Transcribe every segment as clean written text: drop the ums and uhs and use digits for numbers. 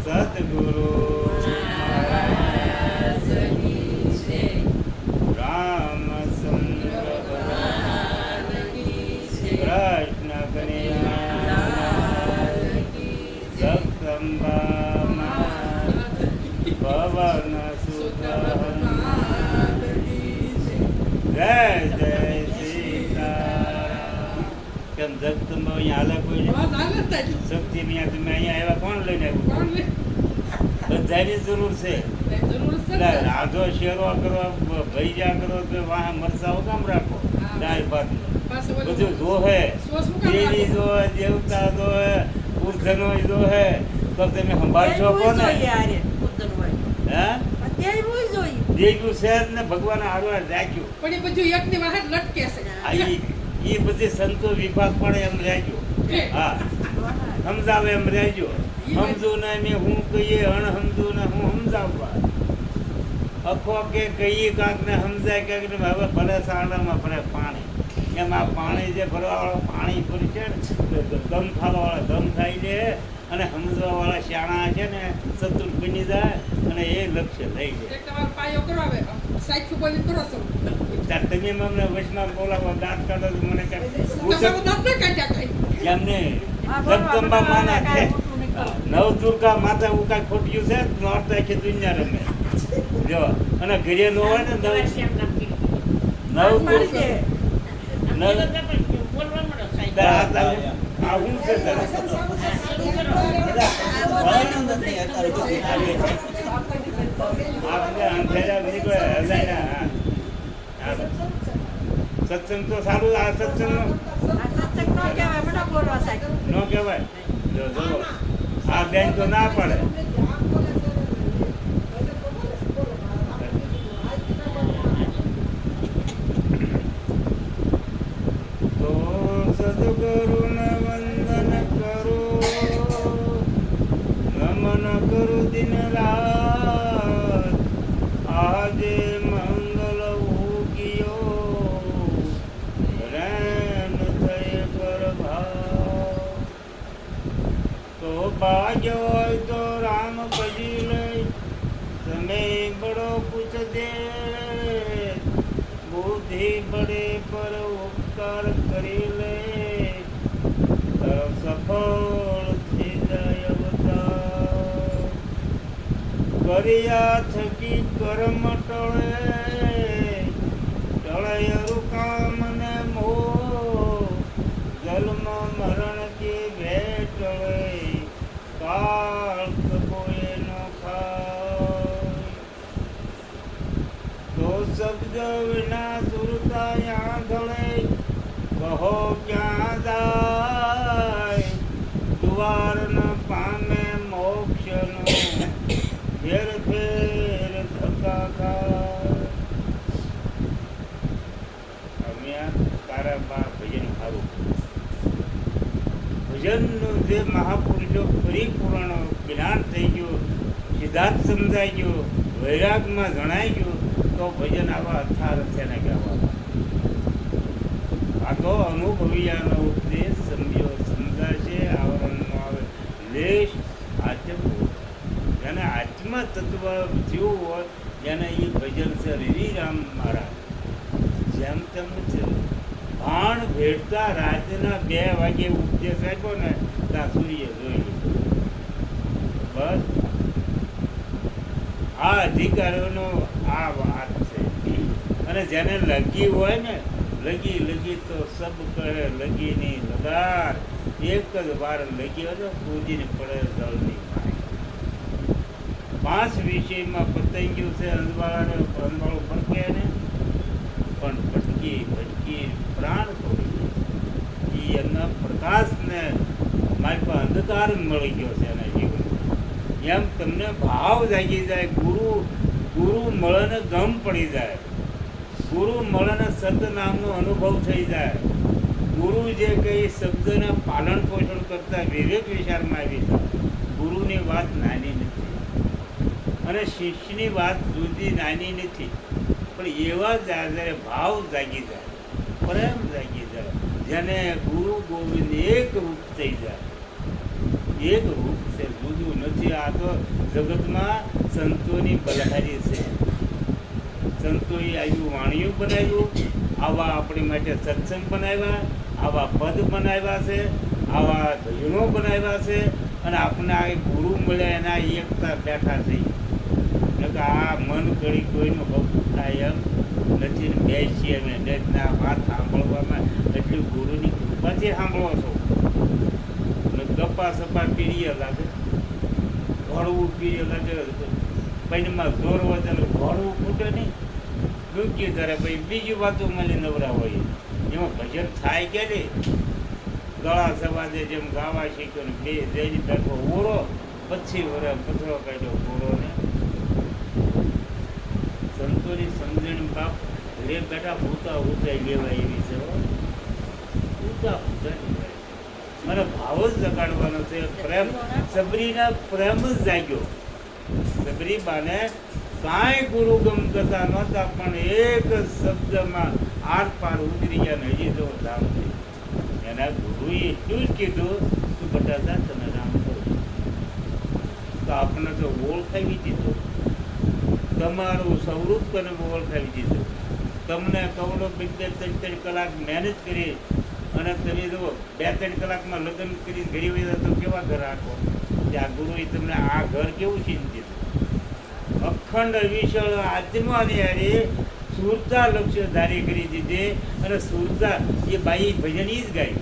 સદગુરુ રામચંદ્ર કૃષ્ણ કનૈયા જગદંબા પવન સુત જય જય સીતારામ. કેમ જગદંબા અહીંયા હાલે કોઈ શક્તિ અહીંયા તમે અહીંયા આવ્યા કોણ લઈને આવ્યું? બધાની જરૂર છે. રાધો શેરો કરો ભૈજા કરો તો વાહ મરસાઓ કામ રાખો દાળ ભાત બધું જોહે દેવી જોહે દેવતા જોહે ઉર્ધનો જોહે તો તમે સંભાળશો કોને? હા દેવ્યું છે ને ભગવાન હારવાર રાખ્યું પણ એ બધું એકની વાહે લટકે છે. એ બધી સંતો વિભાગ પણ એમ રાખ્યો. હા સમજાવે એમ રહેજો. સમજુ ને હું કહીએ અણસમજુ ને હું સમજાવવા અખો કે કહીએ કાંક ને સમજાય કાંક ને હવે ભલે સાંડામાં ભરે પાણી એમાં પાણી જે ભરવાવાળા પાણી ભરી છે ને દમ ખાવાવાળા દમ ખાઈ લે અને સમજવાવાળા શાણા છે ને સતુર બની જાય અને એ લક્ષ્ય લઈ જાય. તમારો પાયો કરાવે સાઈડ બોલી કરો છો તમે અમને વચમાં બોલાવો દાંત કાઢો તો મને તમારો દાંત ન કાઢ્યા કઈ એમને જગદંબા માના છે નવદુર્ગા માતા એવું કાંઈ ખોટ્યું છે નોર્થ આખી દુનિયા રમે જો અને ઘરે નો હોય ને નવદુર્ગા આવું છે સત્સંગ તો સારું. આ સત્સંગ નો કહેવાય. જો આ બેન તો ના પડે. તો સદગુરુને વંદન કરું નમન કરું દિન રાત આજે મંગલ ઉગિયો રેન થઈ પ્રભાત. તો ભાગ્ય હોય તો રામ ભજી લે તમે બડો પૂછ દે બુદ્ધિ બડે પર ઉપકાર કરી લે સફળ થઈ જાય અવતાર. કર્યા થકી કર્મ ટળે ટળે કામ ને મોહ જન્મ મરણ કે ભેટળે કાળ કોઈ ન ખાય. તો શબ્દ વિના સુરતા ધળે કહો ક્યાં જાય દ્વાર ન પામે મોક્ષ નો ફેર ફેર ધક્કા ખાય. અમે તારા બા ભજન સારું ભજનનું જે મહાપુરુષો પરિપૂર્ણ જ્ઞાન થઈ ગયું સિદ્ધાર્થ સમજાઈ ગયો વૈરાગમાં જણાઈ ગયું તો ભજન આવા અથારથે ને ગાવા. આ તો અનુભવીયાનો ઉપદેશ સમજો સમજાશે આવરણનો આવે લેશ આચરવો. જેને આત્મા તત્વ જેવું હોય જેને એ ભજન છે શ્રીરામ મહારાજ જેમ તેમ છે. ભાણ ભેટતા રાતના 2 વાગે ઉપદેશ આપ્યો ને ત્યાં સૂર્ય જોઈ બસ. આ અધિકારીઓનો આ વાત છે. અને જેને લગી હોય ને લગી તો સબ કહે લગી ની લગાર એક જ વાર લગી હોય તો કૂદીને પડે જળની પાંચ વિષયમાં પતાઈ ગયું છે. અંધવાળું ભટકે ને પણ ભટકી પ્રાણ છોડી એમના પ્રકાશને મારી પાસે અંધકાર મળી ગયો છે એના જીવન. એમ તમને ભાવ જાગી જાય. ગુરુ મળે ગમ પડી જાય. ગુરુ મળે સત નામનો અનુભવ થઈ જાય. ગુરુ જે કઈ શબ્દના પાલન પોષણ કરતા વિવેક વિચારમાં આવી જાય. ગુરુની વાત નાની નથી અને શિષ્યની વાત જુદી નાની નથી. પણ એવા જ્યારે ભાવ જાગી જાય પ્રેમ જાગી જાય જેને ગુરુ ગોવિંદ એક રૂપ થઈ જાય એક રૂપ છે, જુદું નથી. આ તો જગતમાં સંતોની બલહારી છે. સંતોએ આવ્યું વાણીઓ બનાવ્યું, આવા આપણી માટે સત્સંગ બનાવ્યા, આવા પદ બનાવ્યા છે, આવા ભજનો બનાવ્યા છે, અને આપણને આ ગુરુ મળ્યા એના એકતા બેઠા થઈ. આ મન કરી કોઈનું હક થાય એમ નથી. બેસીએ અમે ડેટના વાત સાંભળવામાં એટલી ગુરુની કૃપાથી સાંભળો છો. ગપ્પા સપા પીડીએ લાગે, ઘોડવું પીડીએ લાગે, પૈનમાં જોર વધે ઘોડવું ફૂટે નહીં, ડૂબકી ધરે પછી બીજી વાતો મને નવરા હોય. એમાં ભજન થાય કે નહીં, ગળા સવાદે જેમ ગાવા શીખ્યો ને બે જઈને બેઠો ઓરો, પછી વરે પથરો કાઢ્યો ગોળોને. સંતોની સમજણ બાપ ઘરે બેઠા ભૂતા ઉતાઈ લેવાય એવી છે. ભૂતા ઉતારી મને ભાવ જ જગાડવાનો છે. પ્રેમ સબરીના પ્રેમ જ જાગ્યો. સબરીબાને કાંઈ ગુરુ ગમ કરતા નહોતા, પણ એક શબ્દમાં આર પાર ઉતરી ગયા ને હજી તો રામ છે. એના ગુરુએ એટલું જ કીધું તું બટાતા તમે રામ કરો. તો આપણને તો ઓળખાવી દીધો, તમારું સ્વરૂપ તને ઓળખાવી દીધું. તમને કવડો 2-3 કલાક મહેનત કરી અને તમે જો 2-3 કલાકમાં લગ્ન કરી ઘડી વહી તો કેવા ઘર રાખો. ત્યાં ગુરુએ તમને આ ઘર કેવું ચિંતિત અખંડ વિશાળ આત્માની હારે સુરતા લક્ષ્ય ધારી કરી દીધી. અને સુરતા એ બાઈ ભજન જ ગાય.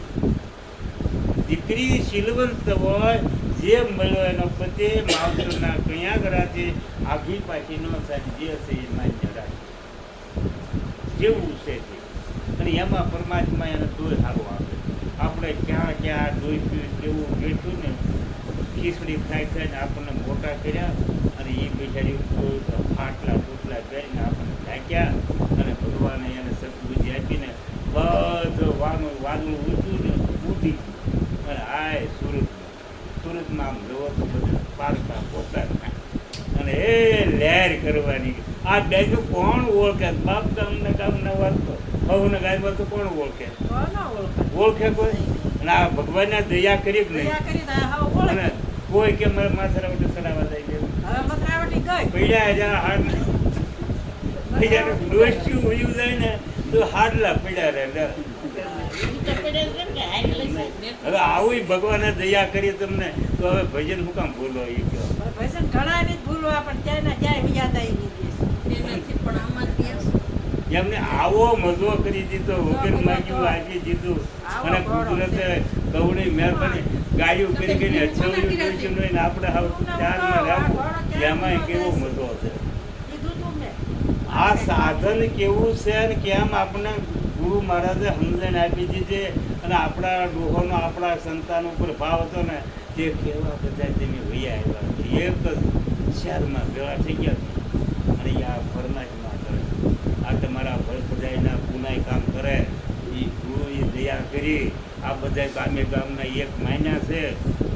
દીકરી શીલવંત હોય, જે મળ્યો એનો પતે માવતરના કયા ગરાથી આખી પાછી ન થાય, જે હશે એ માન્ય રાખે જેવું છે તે. અને એમાં પરમાત્મા એને તોય સારું આપે. આપણે ક્યાં ક્યાં જોઈ પીવું કેવું જોઈતું ને ખીચડી ખાઈ ખાઈને આપણને મોટા કર્યા, અને એ બિચારી ફાટલા ટૂટલા કરીને આપણને ઢાંક્યા, અને ભગવાને એને સદબુદ્ધિ આપીને બધું વાદળું ઊંચું ને ઉડી ગયું. અને આય સુરતમાં આમ જવો તો બધા પારકા પોતાના અને એ લહેર કરવાની. આ બેજું કોણ ઓળખે? બાપ ગામના વાત તો બહુને ગાયમાં તો કોણ ઓળખે? ઓળખે કોઈ? અને આ ભગવાનને દયા કરી જ નહીં. અને કોઈ કે મારે માથરાવટી ચડાવવા જાય પૈડા જ્યાં હાડ ડોસ્યું ઉયું જાય ને તો હાડલા પડ્યા રહે. હવે આવું ભગવાને દયા કરી તમને, તો હવે ભજન શું કામ ભૂલો? એ કહો ભજન ઘણા નહીં ભૂલવા, પણ ક્યાંય ક્યાંય યાદ આવી એમને આવો મજો કરી દીધો, વગર માગ્યું આપી દીધું. અને કુદરતે કવડી મહેરબાની ગાયું કરી કરીને અછવડ્યું જોઈશું નહીં ને આપણે હવે ધ્યાનમાં રાખવું. એમાં કેવો મજો છે. આ સાધન કેવું છે ને કેમ આપણને ગુરુ મહારાજે સમજણ આપી દીધી. અને આપણા ડોહોનો આપણા સંતાન ઉપર ભાવ હતો ને, તે કેવા બધા તેની વૈયા આવ્યા. એક જ શહેરમાં ભેળા થઈ ગયા. અને આ પરમાત્મા કરે, આ તમારા ભરપજાઈના પુનાય કામ કરે એ ગુરુએ દયા કરી. આ બધા ગામે ગામના એક માન્યા છે.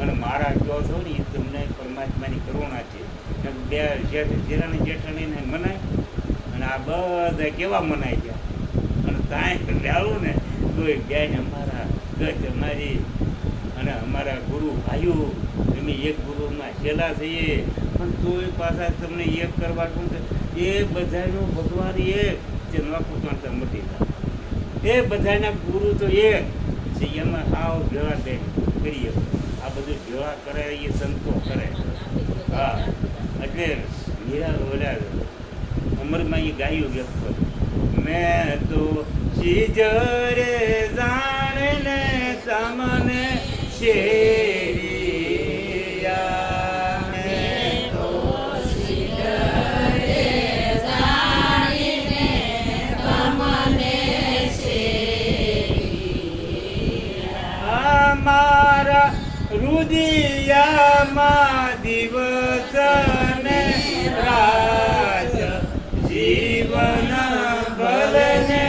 અને મારા કહો છો ને એ તમને પરમાત્માની કરુણા છે. બે જેઠાણી જેઠાણીને મનાય, અને આ બધા કેવા મનાઈ ગયા. અને ત્યાં લાવું ને તો એ બેન અમારા ગત અમારી અને અમારા ગુરુ ભાઈઓ અમે એક ગુરુમાં છેલ્લા થઈએ, પણ તોય પાછા તમને એક કરવા શું છે? એ બધાનો ભગવાન એક જે નોકું કરતા મટી જાય. એ બધાના ગુરુ તો એક છે. એમાં આવ ભેળા દે કરીએ. આ બધું ભેળા કરે એ સંતો કરે. હા, એટલે હીરા ઓલા અમરમાં એ ગાયું વ્યક્ત મેં તો ચીજ રે જાણે તમને શેરિયા મેં તો ચીજ રે જાણે તમને શેરિયા. મારા રુદિયામાં દિવસ ને રાત જીવન ભરને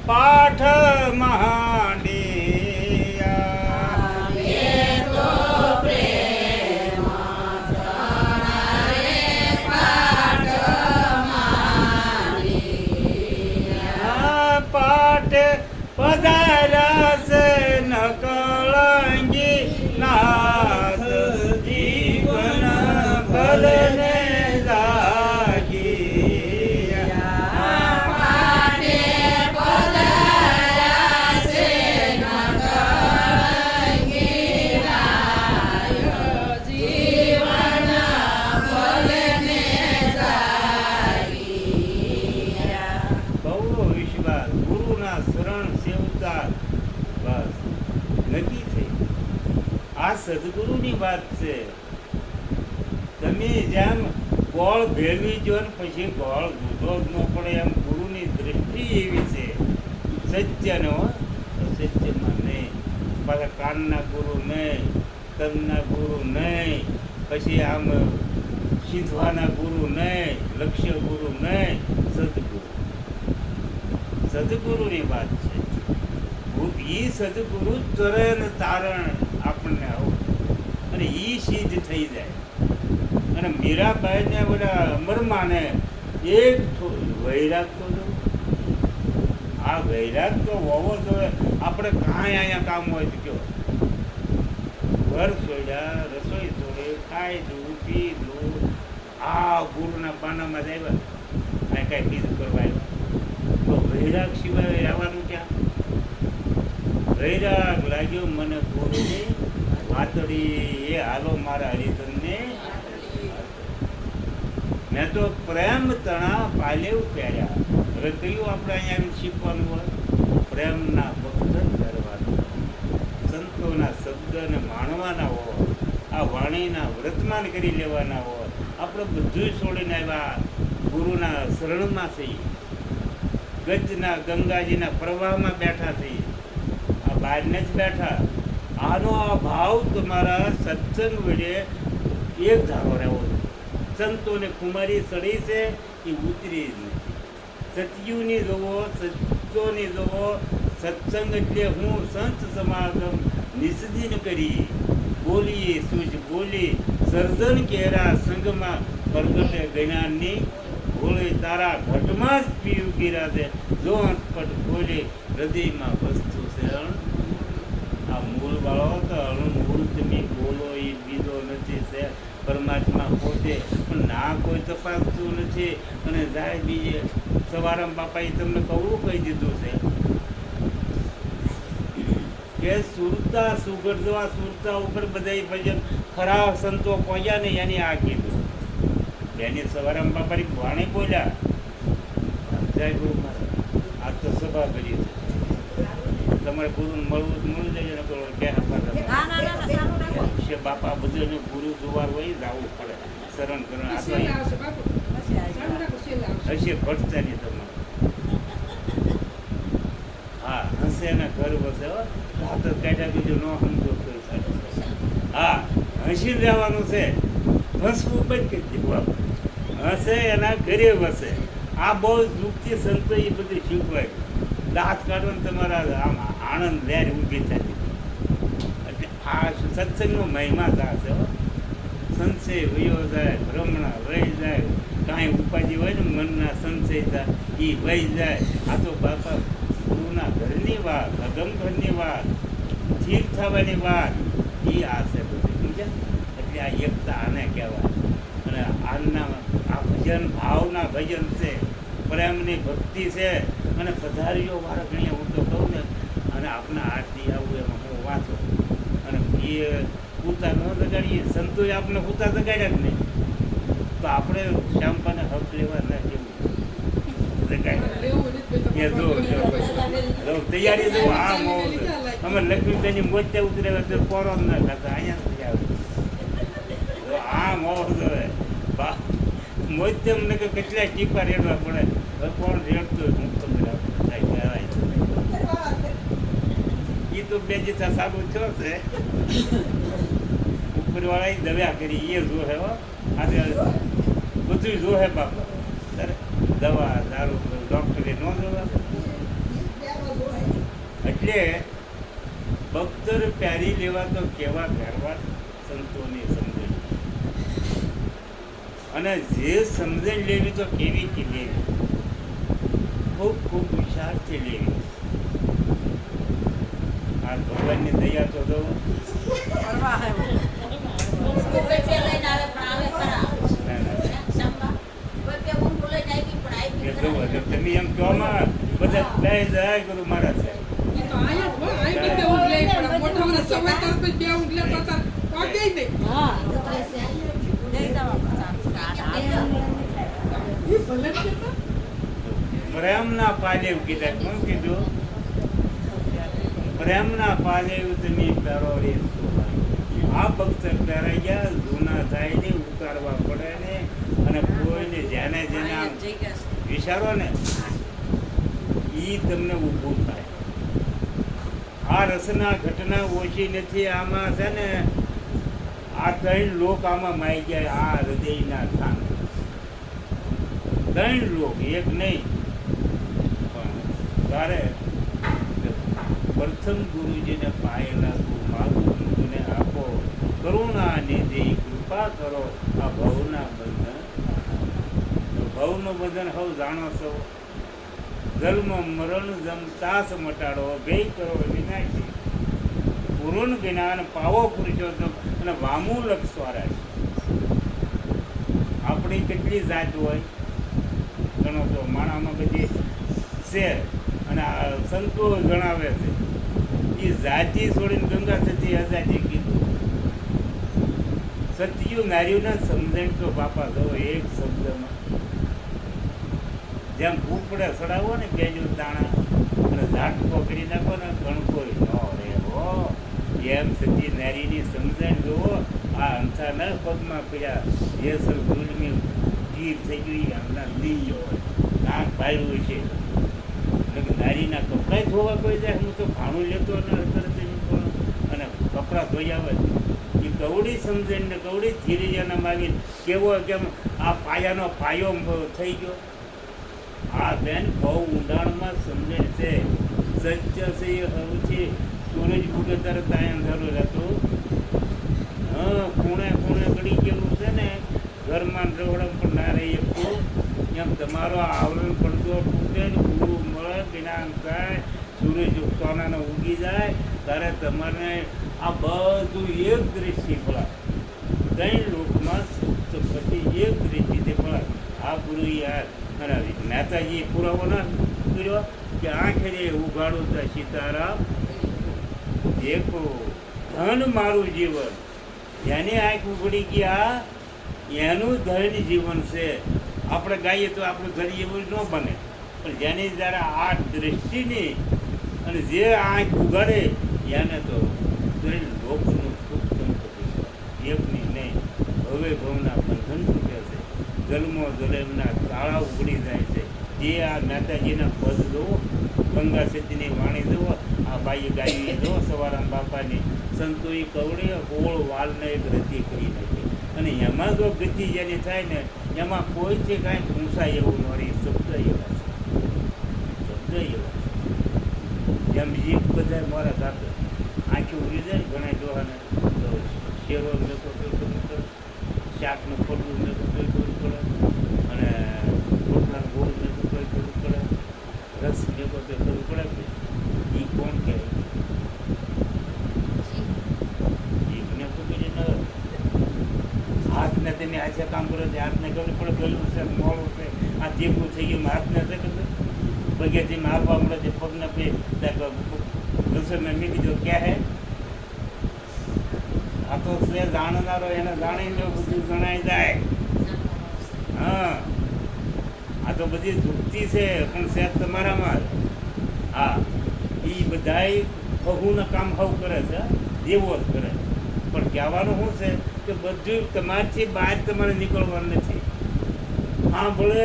પાઠ માંડ્યા પાઠ પધારસ ન કળંગી નાથ જીવન ભલને લાગી બહુ વિશ્વાસ ગુરુના શરણ સેવતા બસ નક્કી થઈ. આ સદગુરુની વાત છે. તમે જેમ ગોળ ભેળવી જો ને પછી ગોળ દૂધો જ ન પડે એમ ગુરુની દ્રષ્ટિ એવી છે સત્યનો સત્યમાં નહીં. પાછા કાનના ગુરુ નહીં, તનના ગુરુ નહીં, પછી આમ સીધવાના ગુરુ નહીં, લક્ષ્ય ગુરુ નહીં, સદગુરુ. સદગુરુની વાત છે. એ સદગુરુ તરણ તારણ આપણને આવું અને એ સિદ્ધ થઈ જાય. અને મીરાબાઈને બધા અમરમાને એક વૈરાગ તો જો આ વૈરાગ તો હોવો જોઈએ. આપણે કાંઈ અહીંયા કામ હોય તો કયો ઘર છોડ્યા, રસોઈ છોડી, ખાઈ દઉં, પી દઉં, આ ગુરુના પાનામાં જ આવ્યા, કાંઈ કાંઈ બીજું કરવા આવ્યા તો વૈરાગ સિવાય રહેવાનું ક્યાં? વૈરાગ લાગ્યો મને ગુરુની વાતડી એ હાલો મારા હરિધનને. મેં તો પ્રેમ તણા પાલેવ પહેર્યા. હવે કયું આપણે અહીંયા શીખવાનું હોય? પ્રેમના ભક્ત કરવાનું, સંતોના શબ્દને માણવાના હોય, આ વાણીના વ્રતમાન કરી લેવાના હોય. આપણે બધું છોડીને આવ્યા ગુરુના શરણમાં છીએ, ગજના ગંગાજીના પ્રવાહમાં બેઠા છીએ, આ બહારને જ બેઠા. આનો આ ભાવ તમારા સત્સંગ વડે એક ધારો રહેવો. સંતોને કુમારી સડી છે એ ઉતરી જ નથી. સતયુની જોવો, સત્યોની જોવો. સત્સંગ એટલે હું સંત સમાગમ નિષદિન કરી બોલીએ સૂજ બોલી સર્જન કેરા સંગમાં પ્રગટે જ્ઞાનની ભોળી તારા ઘટમાં જ પીયું ગિરાજે જો અટપટ બોલી હૃદયમાં વસ્તુ છે. આ મૂળ વાળો તો મૂળ તમે બોલો એ બીજો નથી છે પરમાત્મા પોતે. પણ ના કોઈ તપાસતું નથી અને જાય બીજે. સવારામ બાપાએ તમને કવડું કહી દીધું છે કે સુરતા સુગરદવા સુરતા ઉપર બધા ભજન ખરા સંતો પહોંચ્યા ને એની આ કીધું. એની સવારામ બાપાની વાણી બોલ્યા જય ગુરુ મહારાજ આજ તો સભા કરી છે તમારે ગુરુ મળવું મળી જાય ને કે બાપા બધાને ગુરુ જોવાર હોય જવું પડે શરણ કરણ. આ તો હશે ભટતાની તમારે હા હશે એના ઘર વસે હાથ કાઢ્યા બીજું ન સમજો કોઈ સાચું. હા હસી રહેવાનું છે, હસવું બંધ કરી દીધું. હશે એના ઘરે વસે. આ બહુ યુક્તિ સંતો એ બધું શીખવાય. દાંત કાઢવાનું તમારા આમ આનંદ લહેર ઊભી થતી. એટલે આ સત્સંગનો મહિમા થશે. સંશય વયો જાય, ભ્રમણા વહી જાય, કાંઈ ઉપાધિ હોય ને મનના સંશય થાય એ વહી જાય. આ તો બાપા ગુરુના ઘરની વાત, અગમ ઘરની વાત, ઠીક થવાની વાત એ આ છે બધી સમજ્યા. એટલે આ એકતા આને કહેવાય. અને આના આ ભજન ભાવના ભજન છે, પ્રેમની ભક્તિ છે. અને પધારીઓ વાળા ઘણી હું તો કહું ને અને આપણા આરતી આવું એમાં હું વાંચો અને એ પૂતા ન જગાડીએ સંતોએ આપણે પૂતા જગાડ્યા જ નહીં તો આપણે શ્યામપાને હક લેવા ના જેવું જગાડ્યા. તૈયારી જો આ મોહ અમે લક્ષ્મીબેનની મોજે ઉતરે તો પોરો જ ના ખાતા અહીંયા આવે આ મોહ જોવે મોજે અમને કે કેટલાય ટીપા રેડવા પડે. કોણ રેડતું હું તમને કહેવાય એ તો બે જીતા સારું છો છે ઉપરવાળા દવ્યા કરી એ જો હે આજે બધું જો હે બાપા દવા દારૂ ડોક્ટરે ન જોવા એટલે બખ્તર પ્યારી લેવા તો કેવા પહેરવા સંતોની સમજણ, અને જે સમજણ લેવી તો કેવી કે લેવી, ખૂબ ખૂબ વિચારથી લેવી. આ ભગવાનની દયા તો દઉં ફરવા આવ્યો. કે જુઓ તો તમે એમ કહો માં બધા લઈ જાય કરું મારા છે. એ તો આયા જ હોય, આય બધે ઊંઘ લઈ પડે. મોઢામાં સમય તરત જ બે ઊંઘ લેતા હતા, વાગે ય નહીં. લઈ જવા બધા. એ ભલે જ કહેતા. પ્રેમના પાલેવ કીધા. કોણ કીધું? પ્રેમના પાલેવ તમે પહેરો રે શોભાય. આ બખ્તર પહેરાઈ ગયા, જૂના થાય ને ઉતારવા પડે ને, અને કોઈને જેને જેને આમ જઈ ગયા છે. વિચારો ને ઈ તમને ઊભું થાય. આ રસના ઘટના ઓછી નથી. આમાં છે ને આ ત્રણ લોક આમાં માઈ ગયા. આ હૃદયના થાન ત્રણ લોક, એક નહીં. પણ તારે પ્રથમ ગુરુજીને પાયે લાગુ, માગું ગુરુને આપો, કરુણા નિધિ કૃપા કરો. આ ભવના બંધન, ભવનું બંધન હવ જાણો છો. જન્મ મરણ જમ તાસ મટાડો, ભેય કરો વિનાશી. પૂર્ણ જ્ઞાન પાવો પુરુષોત્તમ, અને વામું લક્ષ સ્વરાજ. આપણી કેટલી જાત હોય ગણો તો માણામાં બધી છે, અને આ સંતો જણાવે છે એ જાતિ છોડીને ગંગા થતી આઝાદી કીધું. સત્યુ નાર્યુના સમજણ તો બાપા દો એક શબ્દમાં. જેમ ઉપડે ચડાવો ને કેજુ દાણા અને ઝાટકો કરી નાખો ને ગણકો ન રે હો. એમ સતી નારીની સમજણ જુઓ. આ અંથા ન પગમાં પડ્યા, જે સર ગુલમી ગીર થઈ ગયું હમણાં લઈ ગયો નાક પાડ્યું છે. એટલે નારીના કપડાં ધોવા કોઈ જાય, હું તો ભાણું લેતો અને કપડાં ધોઈ આવે. એ કવડી સમજણ ને કવડી ધીરેજાનામાં આવીને કેવો કેમ આ પાયાનો પાયો થઈ ગયો. આ બેન બહુ ઊંડાણમાં સમજણ છે. સત્ય છે એ હવું છે. સૂરજ ઉગે ત્યારે ત્યાં અંધારું રહેતું. ખૂણે ખૂણે ગળી ગયેલું છે ને, ઘરમાં રવડમ પણ ના રહી શકતું. એમ તમારો આવરણ પડતો તૂટે ને ગુરુ મળે જ્ઞાન થાય, સૂરજ સોનાનો ઉગી જાય ત્યારે તમારે આ બધું એક દ્રષ્ટિ પડાય. ત્રણ લોકમાં પછી એક દ્રષ્ટિથી પડાય. આ ગુરુ યાર અને મહેતાજી પુરાવો ના કર્યો કે આંખે ઉઘાડું તો સીતારામ દેખો ધન મારું જીવન. જેની આંખ ઉઘડી ગયા એનું ધન જીવન છે. આપણે ગાઈએ તો આપણું ધન એવું ન બને, પણ જેની જ્યારે આ દ્રષ્ટિની અને જે આંખ ઉગાડે એને તો ધન લોકનું સુખ સંપત્તિ એકની નહીં. હવે ભવના બંધન તૂટે છે, જન્મો જલેમના તાળા ઉગડી જાય છે. જે આ માતાજીના પદ જુઓ, ગંગા સતીની વાણી જુઓ, આ બાઈ ગાઈ જુઓ સવારામ બાપાની, સંતોએ કવડે ઓળ વાલને એક રતી કરી નાખી. અને એમાં જો ગતિ જેની થાય ને એમાં કોઈથી કાંઈ પૂછાય એવું નોરી. શબ્દ એવા છે, શબ્દ એવા છે. જેમ જે બધા મારા સાથે આંખી ઉડી જાય ઘણા જોવાને તો શેરો લેતો કરવું પડે, શાકનું ફળવું લેતો કરવું પડે, અને રોટલા ગોળ લેતો કરવું પડે, રસ લેતો તે કરવું પડે. એ કોણ કહેવાય? જીભને પકડી ન હાથને તમે આજે કામ કરો છો, હાથને કરવું પડે. ગળ્યું છે, મોડું છે, આ જેવું થઈ ગયું હાથને છે કે પગેથી મારવા મળે છે, પગને પે રસોઈને મીઠી દો ક્યાં હે. આ તો છે જાણનારો એને જાણીને બધું જણાઈ જાય. હા, આ તો બધી યુક્તિ છે પણ છે તમારામાં. હા, એ બધાય બહુના કામ હવ કરે છે, દેવો જ કરે. પણ કહેવાનું શું છે કે બધું તમારથી બહાર તમારે નીકળવાનું નથી. હા, ભલે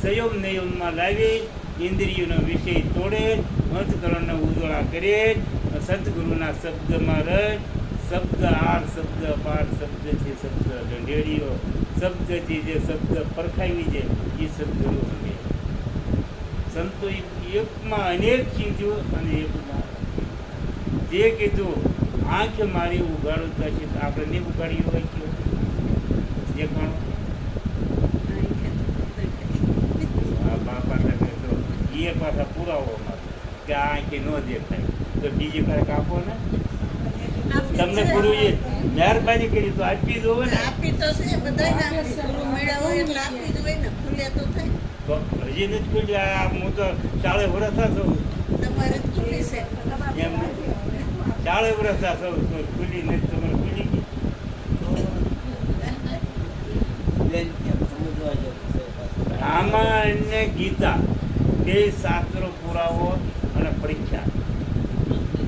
સંયમ નિયમમાં લાવી ઇન્દ્રિયોનો વિષય તોડે, અંતકરણને ઉજળા કરે, સદગુરુના શબ્દમાં રહે. શબ્દ આર, શબ્દ પાર, શબ્દથી શબ્દ ઢંઢેડીઓ, શબ્દથી જે શબ્દ પરખાવી છે એ સદગુરુ અંગે. સંતો એકમાં અનેક ચીજો અને એકમાં તે કીધું આંખ મારી ઉગાડું તો છે આપણે નહીં ઉગાડી હોય કયો દેખાણું આ બાપા તમે તો એ પાછા પુરાવો કે આ આંખે ન દેખાય તો બીજી કાંઈક આપો ને તમને ગુરુએ મહેરબાની કરી તો આપી દો ને આપી તો છે બધાને આપી. ગુરુ મળ્યા હોય એટલે આપી જ હોય ને. ખુલ્લે તો થાય. તો હજી નથી ખુલી આ હું તો 40 વર્ષ થશે તમારે જ ખુલ્લી છે. એમ 40 વર્ષ થશે તો ખુલી નથી તમારે ખુલી ગઈ રામાયણ ને ગીતા બે શાસ્ત્રો પુરાવો અને પરીક્ષા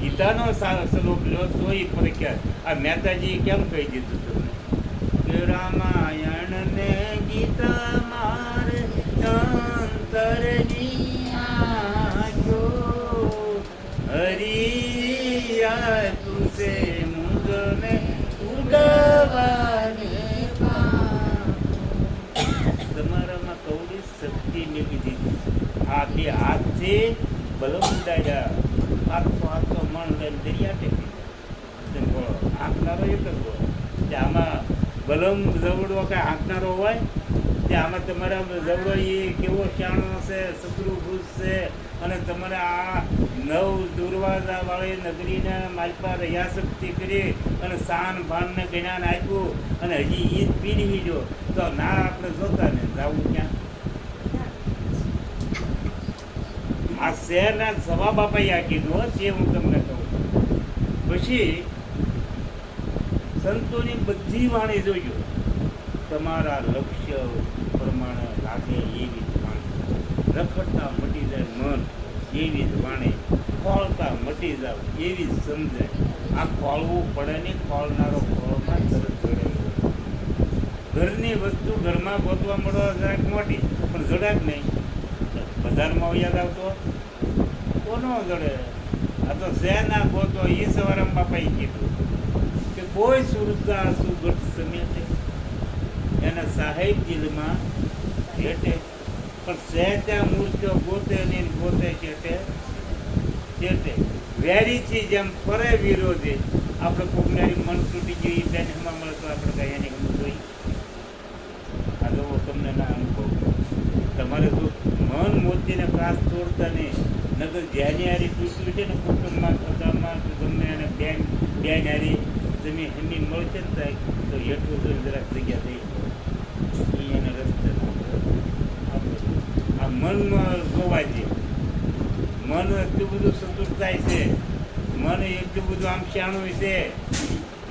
ગીતાનો શ્લોક લો તો એ પરીક્ષા આ મહેતાજી કેમ કહી દીધું તમને કે રામાયણ ને ગીતા મારે અંતરની આંખો હરિયા તુસે મુંગને ઉડવાને તમારામાં કૌડી શક્તિ મેળવી દીધી આ બે હાથથી બલમ ઉડાડ્યા આખો મણ લઈને દરિયા ટેકી તેમ બોલો આંકનારો એક જ હોય કે આમાં બલમ જવડો કે આંકનારો હોય કે આમાં તમારા જવડો એ કેવો શાણો છે શત્રુભૂત છે અને તમારે આ 9 દુર્વાસા વાળી નગરીને માલપા રહ્યા શક્તિ કરી અને શાન ભાનને જ્ઞાન આપ્યું અને હજી ઈદ પીડી જો તો ના આપણે જોતા ને જવું ક્યાં આ શહેરના સવા બાપાએ આ કીધું તે હું તમને કહું પછી સંતોની બધી વાણી જોજો તમારા લક્ષ્ય પ્રમાણે લાગે એવી જ વાણી રખડતા મટી જાય મન એવી જ વાણી ખોળતા મટી જાવ એવી જ સમજાય આ ખોળવું પડે નહીં ખોળનારો ખોળમાં તરત જડે ઘરની વસ્તુ ઘરમાં ગોતવા મળવા જરાક મોટી પણ જડાક નહીં બજારમાં યાદ આવતો કોનો જડે આ તો શહેરના ગોતો એ સવારે બાપાએ કીધું કે કોઈ સુરતા સુગઠ સમેટે એના સાહેબ દિલમાં ભેટે પણ સહેજા મૂર્તિઓ ગોતે નહીં ગોતે ચેટે વેરીથી જેમ ફરે વિરોધી આપણે કોકનારી મન તૂટી ગયું એ બેન હમણાં મળે તો આપણે કઈ એની હમ જોઈ આ જોવો તમને ના અનુભવ તમારે તો મન મોતીને કાસ તોડતા નહીં નગર જ્યાંની હારી તૂટ્યું છે ને કુટુંબમાં ખોટામાં ગમે એને બેન હારી તમે એમની મળશે ને થાય તો એટલું જોઈને જરાક જગ્યા થઈ એ એને રસ્તે આ મનમાં જોવા દે મન એટલું બધું સતુર થાય છે મન એટલું બધું આમ શાણું છે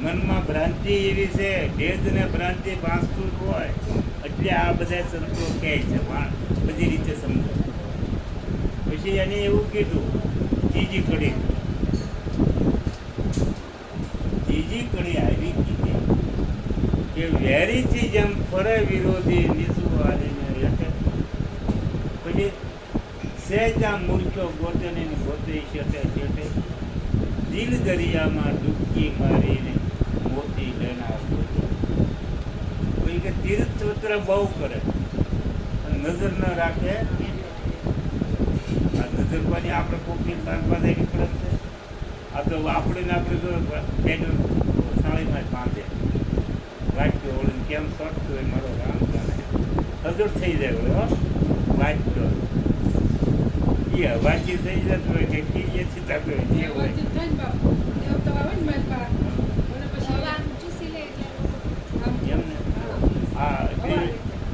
મનમાં ભ્રાંતિ એવી છે ભેદ ને ભ્રાંતિ ભાંસતું હોય એટલે આ બધા સંતો કહે છે બધી રીતે સમજો પછી એને એવું કીધું ત્રીજી કડી આવી કીધી કે વેરીથી જેમ ફરે વિરોધી નીસુ હારીને રેઠે પછી સહેજા મૂર્ખો ગોતે ને ગોતે છેટે દિલ દરિયામાં ડૂબકી મારીને મોતી લેનાર કોઈ કે તીર્થયાત્રા બહુ કરે નજર ન રાખે આ નજર પાની આપણે કોકની પાસે એવી પડે છે આ તો આપણે જો બેન સાળીમાં જ બાંધે વાંચ્યો ઓળીને કેમ શોખતું હોય મારો રામ જાણે હજર થઈ જાય હો વાંચ્યો એ વાંચી થઈ જતું હોય કે કીએ છીતાતું હોય જે હોય એમને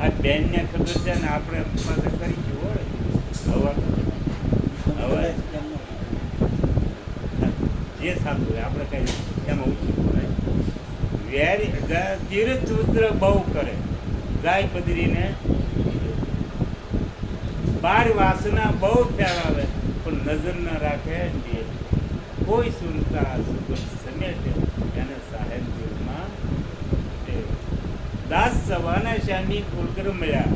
આ બેનને ખબર છે ને આપણે પાસે કરી ગયું હોય હવે જે સારું હોય આપણે કઈ એમાં ઉઠી વેરી તીર્થપુત્ર બહુ કરે ગાય પદરીને બાર વાસના બહુ ફેરાવે પણ નજર ન રાખે કોઈ સુનતા સુગત સમેટે એને સાહેબ જીવમાં દાસ સવાના શ્યામી ફૂલકર મળ્યા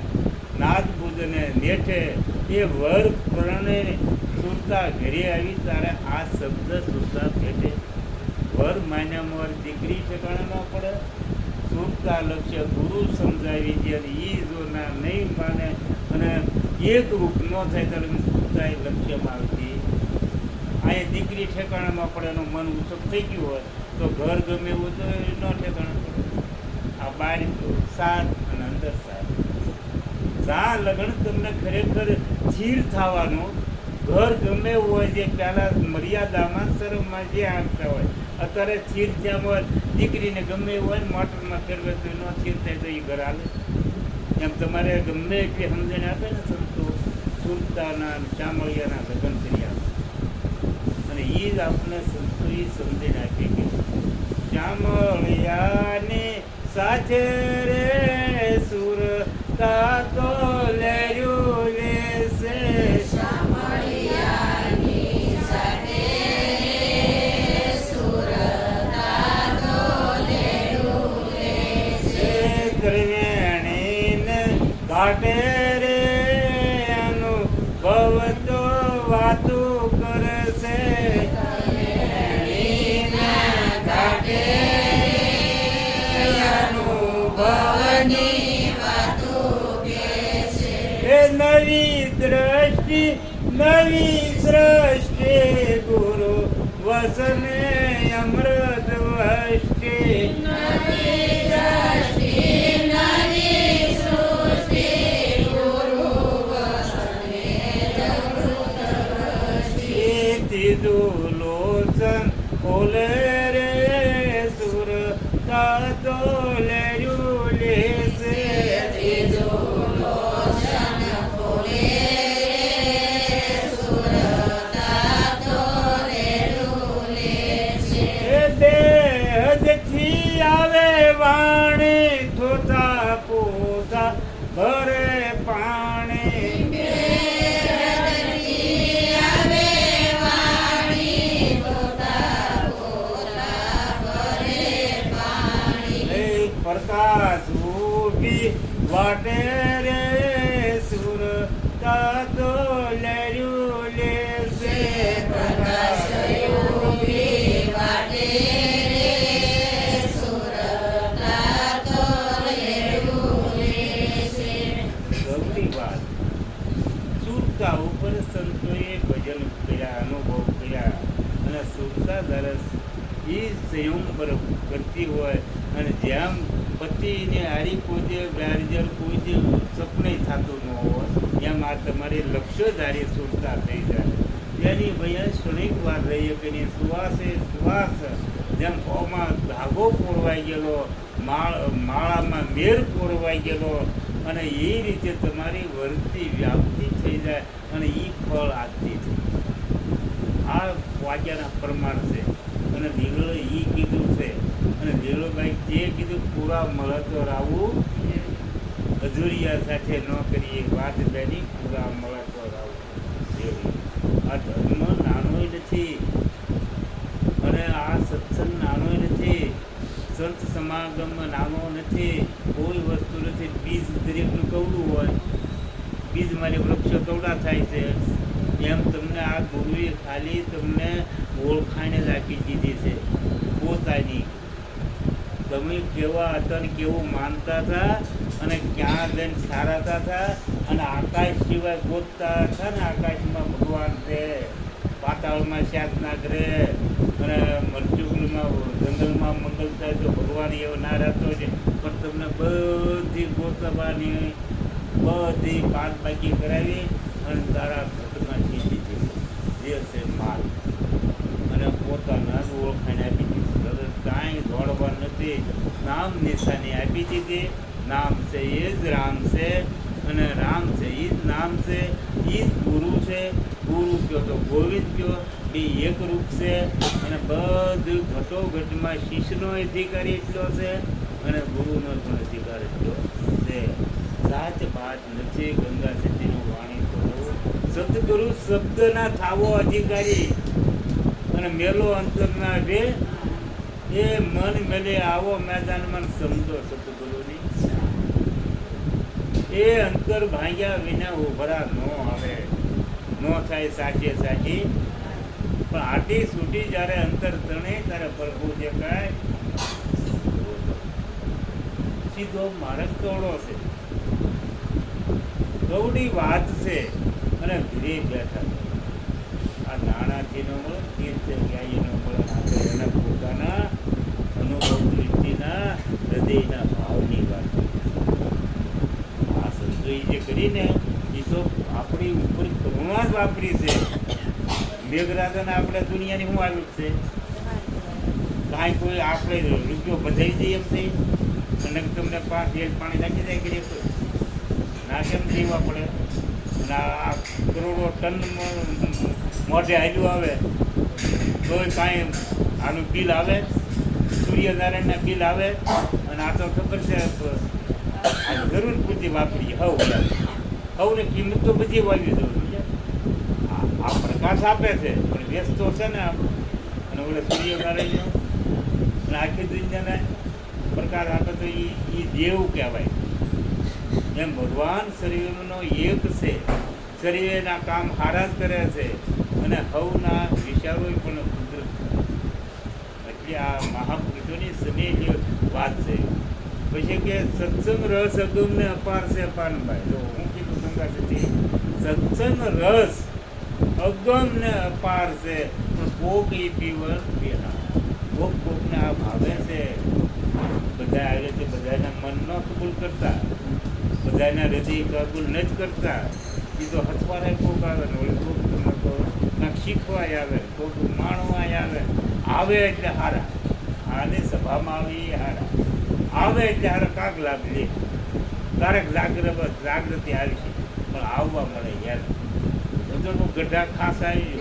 નાદ બુધને નેઠે એ વર પ્રણે સુરતા ઘરે આવી તારે આ શબ્દ સુરતા ભેટે વર માન્યામાં વર દીકરી ઠેકાણે ન પડે સુરતા લક્ષ્ય ગુરુ સમજાવી જ્યારે એ જો ના નહીં માને અને એક રૂપ ન થાય ત્યારે સુરતા એ લક્ષ્યમાં આવતી અહીંયા દીકરી ઠેકાણામાં પડે એનું મન ઉત્સુક થઈ ગયું હોય તો ઘર ગમે એવું તો એ ન ઠેકાણા પડે. આ બહાર સાત અને અંદર સાત. જ્યાં લગ્ન તમને ખરેખર સ્થિર થવાનું, ઘર ગમે એવું હોય જે પહેલાં મર્યાદામાં શરમમાં જે આપતા હોય, અત્યારે સ્થિર થયા હોય, દીકરીને ગમે એવું હોય ને મોટરમાં ફેરવે તો ન સ્થિર થાય તો એ ઘર હાલે. એમ તમારે ગમે એટલી સમજણ આપે ને સંતો સુરતાના ચામળિયાના લગ્ન કરી આપે, અને એ જ આપણે સંતો એ સમજણ આપી કે ચામળિયાને સાથે રે સુરતા તો લેર્યું લેશે. ઘાટે રે અનુભવ તો વાતું કરશે. ઘાટે અનુભવની વાતું કહેશે. એ નવી દ્રષ્ટિ ગુરુ વસને અમૃત વષ્ટિ. લોચન ખોલે રે સુરતા તો લેર્યું લેશે. દેહથી આવે વાણી થોતા પોતા ભરે પાણી. પ્રકાશ ઉભી વાટે રે સુરતા તો લેર્યું લેશે. પ્રકાશ ઉભી વાટે રે સુરતા તો લેર્યું લેશે. ગૌરી વાત સુરતા ઉપર સંતોએ ભજન કર્યા, અનુભવ કર્યા, અને સુરતા દરસ એ સંયમ કરતી હોય, અને જેમ પતિને હારી કોઈ બ્યારજર કોઈ સપને થતું ન હોય એમ આ તમારી લક્ષ્યધારી સુરતા થઈ જાય. એની ભૈયા ક્ષણિક વાર રહીએ કે સુવાસે સુવાસ જેમ હોમાં ધાગો પોરવાઈ ગયેલો, માળામાં મેર પોરવાઈ ગયેલો, અને એ રીતે તમારી વર્તી વ્યાપ્તિ થઈ જાય અને એ ફળ આપતી છે. આ વાક્યના પ્રમાણ છે. અને લીલો એ કીધું છે, અને લીલોભાઈ તે કીધું પૂરા મળે તો રાવું અધૂરિયા સાથે ન કરીએ વાત બેની, પૂરા મળે તો રાવું. આ ધર્મ નાનોય નથી અને આ સત્સંગ નાનોય નથી, સંત સમાગમ નાનો નથી, કોઈ વસ્તુ નથી. બીજ દરેકનું કવડું હોય, બીજ મારી વૃક્ષો કવડા થાય છે, એમ તમને આ ગુરુએ ખાલી તમને ઓળખાણે જ આપી દીધી છે પોતાની. તમે કેવા હતા ને કેવું માનતા હતા અને ક્યાં જઈને સારાતા હતા, અને આકાશ સિવાય ગોતતા હતા ને આકાશમાં ભગવાન છે, પાતાળમાં સાધના કરે, અને મરચુગલમાં જંગલમાં મંગલ થાય તો ભગવાન એવો ના રહેતો છે. પણ તમને બધી ગોતવાની બધી બાદ બાકી કરાવી અને તારા ઘટમાં સીધી જે છે માલ, અને પોતાના જ ઓળખાણ આપી દીધી. હવે કાંઈ દોડવા નથી, નામ નિશાની આપી દીધી. નામ છે એ જ રામ છે, અને રામ છે એ જ નામ છે, એ જ ગુરુ છે. ગુરુ કયો તો ગોવિંદ કયો, બે એક રૂપ છે. અને બધું ઘટોઘટમાં શિષ્યનો અધિકાર એટલો છે અને ગુરુનો પણ અધિકાર એટલો છે. સાચ વાત નથી ગંગા સતીનું વાણી તો સદગુરુ શબ્દના થાવો અધિકારી, અને મેલો અંતરના બે એ મન મેલે આવો મેદાનમાં સમજો સદગુરુની. એ અંતર ભાગ્યા વિના ઉભરા ન આવે, ન થાય સાચે સાચી. પણ આટી સૂટી જ્યારે અંતર તણે ત્યારે પ્રભુ દેખાય, સીધો માર્ગ તોડો છે. ગૌડી વાત છે અને ધીરે બેઠા. આ નાણાંથી ન મળે, તીર્થ ક્યાંય ન મળે. આપણે એના પોતાના અનુભવ દૃષ્ટિના હૃદયના ભાવની વાત. આ સંતોએ જે કરીને એ તો આપણી ઉપર કરુણા જ વાપરી છે. મેઘરાજાને આપણે દુનિયાની શું આવ્યું છે? કાંઈ કોઈ આપણે રૂપિયો બધાઈ જઈએ એમ થઈ અને તમને 5 પાણી નાખી જાય કરીએ તો ના કેમ જીવવા પડે? અને આ કરોડો ટન મોઢે આવ્યું આવે તોય કાંઈ આનું બિલ આવે, સૂર્યનારાયણના બિલ આવે. અને આ તો ખબર છે આ જરૂર પૂરતી વાપરીએ હવને કિંમત તો બધી વાવી દઉં. આ પ્રકાશ આપે છે પણ વ્યસ્ત તો છે ને અને ઓલે સૂર્યનારાયણનો અને આખી દુનિયાને પ્રકાશ આપે તો એ દેવ કહેવાય. એમ ભગવાન શરીરનો એક છે, શરીરના કામ હારા જ કરે છે અને હવના વિચારો પણ કુદરત. એટલે આ મહાપુરુષોની સમેય વાત છે. પછી કે સત્સંગ રસ અગમને અપાર છે પાનભાઈ. જો હું કીધું ગંગા સતી, સત્સંગ રસ અગમને અપાર છે પણ કોક એ પીવર પીના કોકને આ ભાવે છે. બધા આવે છે, બધાના મન ન કબૂલ કરતા, બધાના હૃદય કબૂલ ન જ કરતા. એ તો હથવારે કોક આવે ને ઓલી કોક તમને તો કાંઈક શીખવાય આવે, કોક માણવાય આવે એટલે હારા. આને સભામાં આવી હારા આવે એટલે હારા કાંક લાભ લે. તારક જાગૃતિ આવી છે પણ આવવા મળે યાર. સમજો ગઢા ખાસ આવી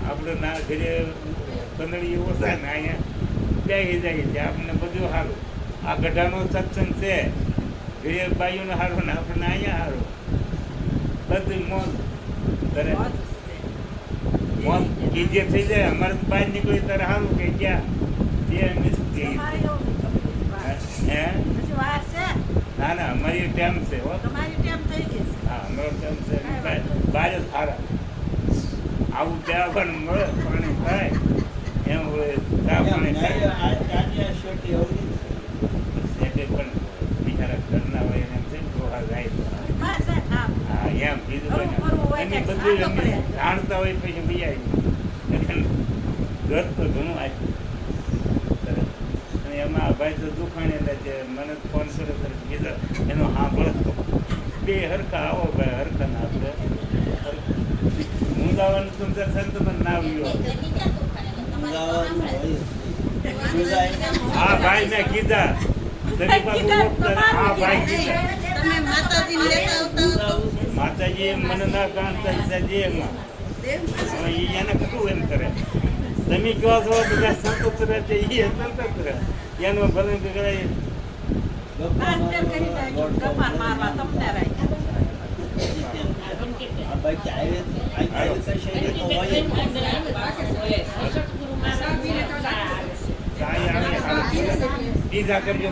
આપણે ના ઘરે કંદડી ઓછા ને અહીંયા બેસી જાય છે આપણને બધું સારું. આ ગઢાનો સત્સંગ છે, ઘરે બાઈઓને સારું ને આપણને અહીંયા સારું. બધું મોજ કરે, મોજ કીજે થઈ જાય. અમારે બહાર નીકળી ત્યારે સારું કે ક્યાં તે મિસ્ત્રી હે ના ના અમારી ટેમ છે હો. હા અમારો ટેમ છે બહાર જ સારા. આવું ત્યાં પણ મળે, પાણી થાય એમ હોય, ચા પાણી થાય. સેટે પણ બિચારા ઘરના હોય એને એમ છે ને ડોહા જાય તો હા એમ બીજું હોય ને એની બધું એમને જાણતા હોય પછી બીજા ઘર તો ઘણું આપ્યું. અને એમાં ભાઈ તો દુખાણી છે, મને ફોન કરે તરફ બીજા એનો સાંભળ બે હરખા આવો ભાઈ હરખા ના આપણે ઊંઘાવાનું તમને સંતમાં ના આવ્યો. હા ભાઈ મેં કીધા માતાજી મને ના કાંતા એમાં હવે એને કશું એમ કરે. તમે કહો છો બધા સંતોષ રહે છે એ સંતોષ રહે એનો ભલે કરાય. પીઝા કરજો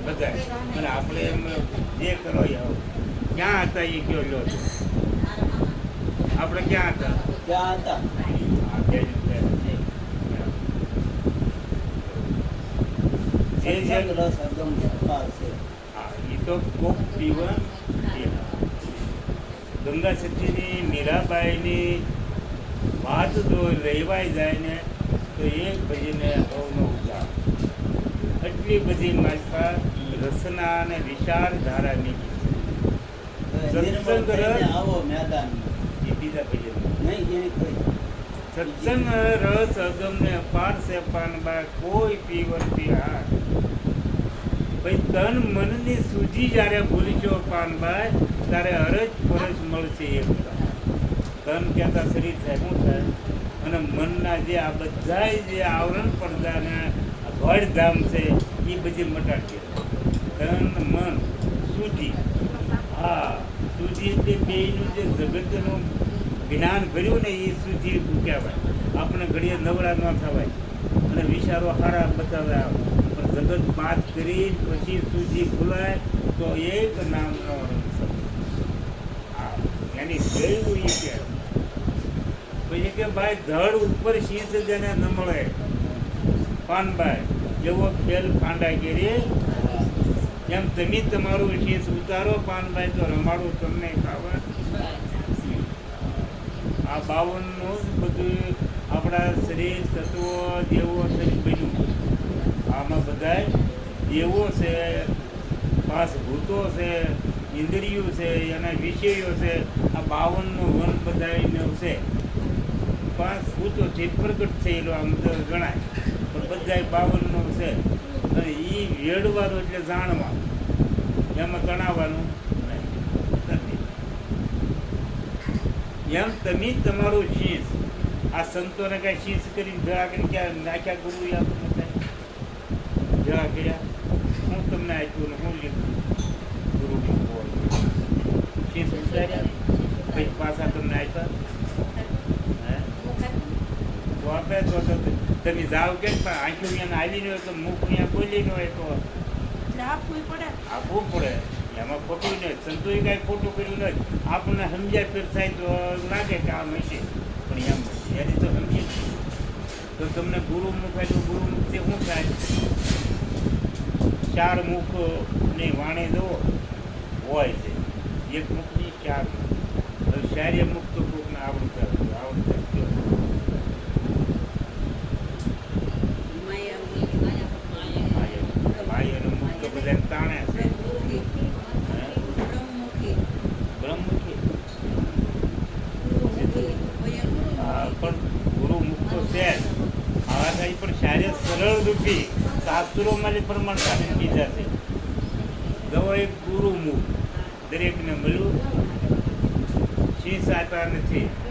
બધા અને આપણે એમ જે કરો ક્યાં હતા એ કયો લો આપણે ક્યાં હતા એ તો કોક પીવા. ગંગા સતીની મીરાબાઈની વાત જો રહેવાઈ જાય ને તો એક ભજીને અવનો ઉતાર એટલી બધી માસ્તા રસના અને વિશાળ ધારાની સત્સંગ રસ એ બીજા ભજન સત્સંગ રસ અગમને અપાર છે પાનબા કોઈ પીવર પીહાર. ભાઈ તન મનની સૂજી જ્યારે ભૂલશો પાનબાઈ ત્યારે અરજ ફરજ મળશે. એક તન કહેતા શરીર થાય શું થાય અને મનના જે આ બધા જે આવરણ પડદાના ભળધામ છે એ બધી મટાડી તન મન સૂજી. હા સૂજી એટલે બેયનું જે જગતનું જ્ઞાન ભર્યું ને એ સૂજી કહેવાય. આપણે ઘડીએ નવરા ન થવાય અને વિચારો સારા બતાવ્યા પણ જગત વાત કરી પછી સૂજી ભૂલાય તો એક નામનો એની થયેલું એ કે પછી કે ભાઈ ધડ ઉપર શીશ જેને ન મળે પાનભાઈ એવો ખેલ ફાંડા ગીરી એમ તમે તમારું શીશ ઉતારો પાનભાઈ તો રમાડું તમને ખાવા. આ 52નું બધું આપણા શરીર તત્વો દેવો શરીર બન્યું આમાં બધાય દેવો છે, 5 ભૂતો છે, ઇન્દ્રિયો છે, એના વિષયો છે, આ 52નું વન બધાયને છે. 5 ભૂતોથી પ્રગટ થયેલો આમ તો ગણાય, પણ બધાય 52નું છે. અને એ વેડવાનું એટલે જાણવાનું, એમાં તણાવવાનું નથી. એમ તમે તમારું શીશ આ સંતોને કાંઈ શીશ કરીને ભેળા કરીને ક્યાં નાખ્યા ગુરુએ આપણને કાંઈ ભેળા કર્યા? હું તમને આપ્યું ને હું લીધું ગુરુની બોલ શીશ ઉતાર્યા પછી પાછા તમને આપ્યા હે તો આપે તો તમે જાઓ કે પણ આંખો અહીંયા આવી ન હોય તો મુખ અહીંયા બોલી ન હોય તો આપવું પડે. એમાં ખોટું નહીં, સંતોએ કાંઈ ખોટું કર્યું નથી. આપણને સમજ્યા ફેર થાય તો લાગે કે આમ હશે, પણ એમ એની તો સમજીએ તો તમને ગુરુમુખ આવ્યું. ગુરુમુખથી શું થાય? 4 મુખની વાણી જુઓ હોય છે, એક મુખની 4 મુખ. હવે 4 મુખ તો કોકને આવડતા માયાનું મુખ તો બધાને તાણે છે. બ્રહ્મુખી પણ ગુરુમુખ તો છે જ. આવા થાય પણ શારીર સરળ રૂપી શાસ્ત્રોમાં પ્રમાણ સાથે કીધા છે. ગવો એક ગુરુમુખ દરેકને મળ્યું, શીશ આપ્યા નથી.